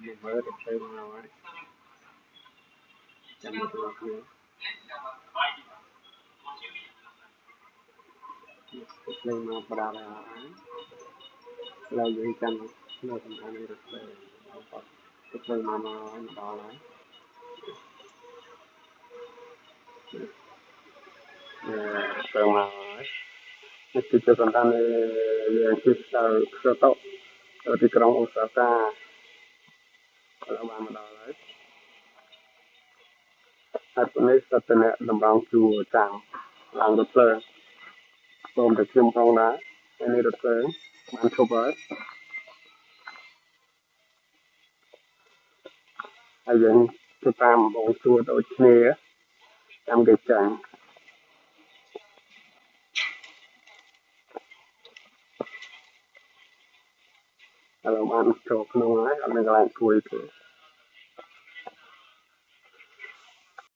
mình mới được thêm nào ấy chẳng được gì lên mà bà là gì chẳng là thành anh được lên mà nó đó đấy rồi mà cái phần thân cái sao tao ởที่ក្រុងអូសាកាkalauបានមកដល់ហើយហើយពេលនេះសត្វអ្នកតម្រង់ជួរចាំងឡើងរថភ្លើងសូមតែខ្ញុំផងណាហើយនេះរថភ្លើងបានឈប់ហើយហើយយើងទៅតាមបងជួរដូចគ្នាចាំគេចាញ់ហើយបានចូលក្នុងហើយអត់មានកន្លែងអង្គុយទេ